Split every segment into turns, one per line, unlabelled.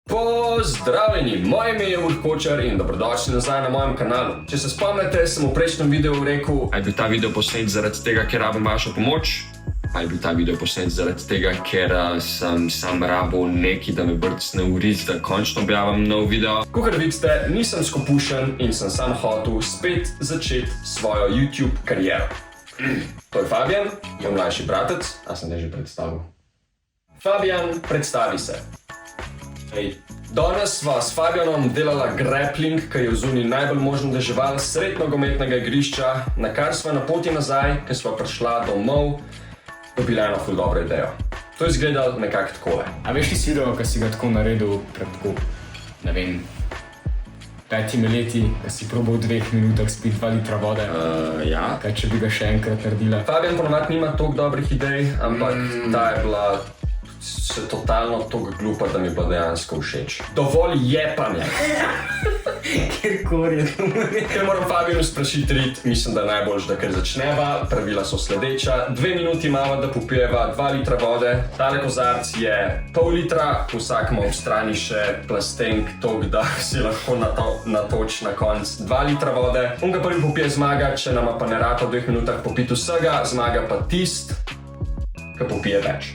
Pozdravljeni, moje ime je Urh Kočar in dobrodošli nazaj na mojem kanalu. Če se spomnite, sem v prejšnjem videu rekel, da je bil ta video posnet zaradi tega, ker rabim vašo pomoč, pa je bil ta video posnet zaradi tega, ker sem sam rabil neki, da me brcne v rit, da končno objavim nov video. Kakor vidite, nisem skopušen in sem sam hotel spet začeti svojo YouTube kariero. To je Fabijan, je mlajši bratec, a sem te že predstavil. Fabijan, predstavi se. Danes sva s Fabijanom delala grappling, ki je v zuni najbolj možno deževal sred nogometnega igrišča, na kar sva na poti nazaj, ker sva prišla domov, dobila eno ful dobro idejo. To je izgledalo nekako takole.
A veš ti si video, ki si ga tako naredil pred tako, ne vem, 5 leti, da si probal v 2 minutah spiti 2 litra vode?
Ja.
Kaj, če bi ga še enkrat naredila?
Fabijan ponovadi nima toliko dobrih idej, ampak ta je bila še totalno toliko glupa, da mi pa dejansko všeč. Dovolj jepanja!
Kjerkoli je to.
Ker moram Fabijanu sprašiti rit, mislim, da je najboljš, da kar začneva. Pravila so sledeča. 2 minuti imamo, da popijeva 2 litra vode. Tale kozarc je pol litra, vsakmo ob strani še plastenk, toliko, da si lahko natoč na konc 2 litra vode. Unga prvi popije zmaga, če nama pa ne rata v 2 minutah popiti vsega, zmaga pa tist, ki popije več.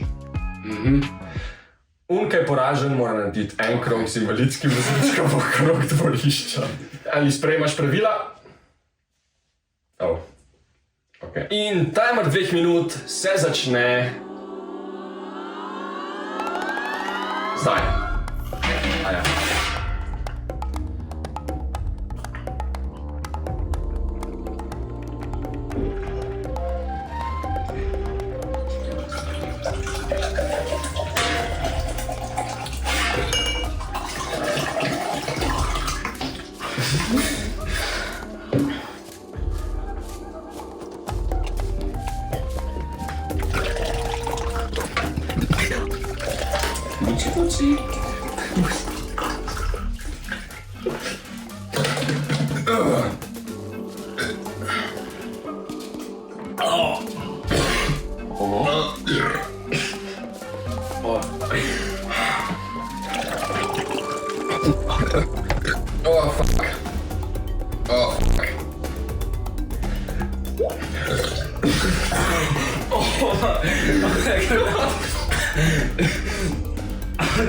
Unka je poražen, mora narediti en krog z invalidskim vozničkom okrog dvorišča. Ali sprejemaš pravila? Ok. In timer 2 minut se začne zdaj. Aja.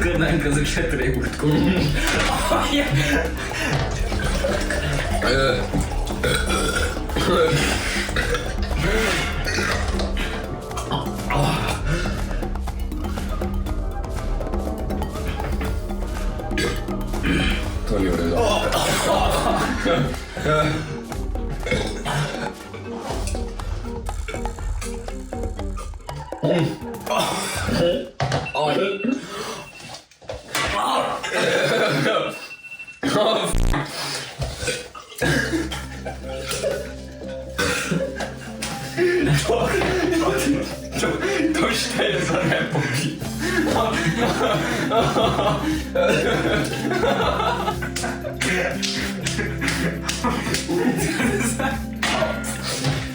Kar naenkrat začne trebuh tako.
To ni v redu. To šteje za nepopit.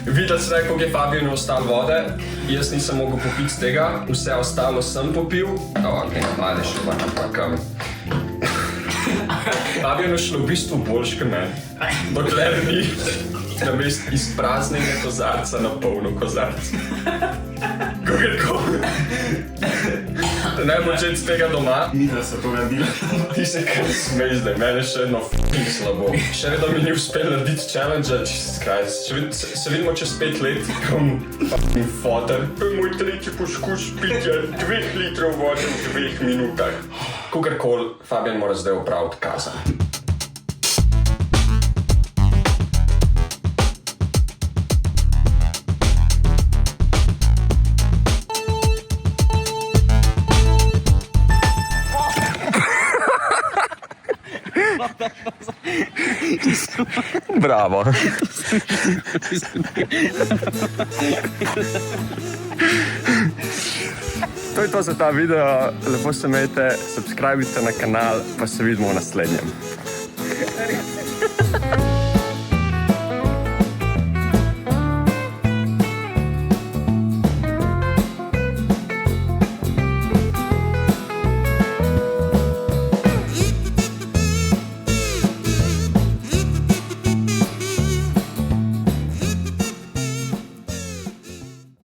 Videli ste, koliko je Fabijanu ostalo vode, jaz nisem mogel popiti z tega, vse ostalo sem popil. Ok, mlade še pa napakam. Fabijanu šlo v bistvu boljš kot meni, dokler ni namest izpraznjenega kozarca na polno kozarca. Kakorkoli. Ne početi tega doma.
Midva se to naredila.
Ti se kar smej zdaj, mene še eno f***ing slabo. Še vedno mi ni uspel narediti challenge-a, se vidimo čez 5 let, kom f***ing foter. To je moj tretji poskus pitja 2 litrov vode v 2 minutah. Kakorkoli, Fabijan mora zdaj opraviti kazen. Bravo. To je to za ta video, lepo se imejte, subscribite na kanal, pa se vidimo v naslednjem.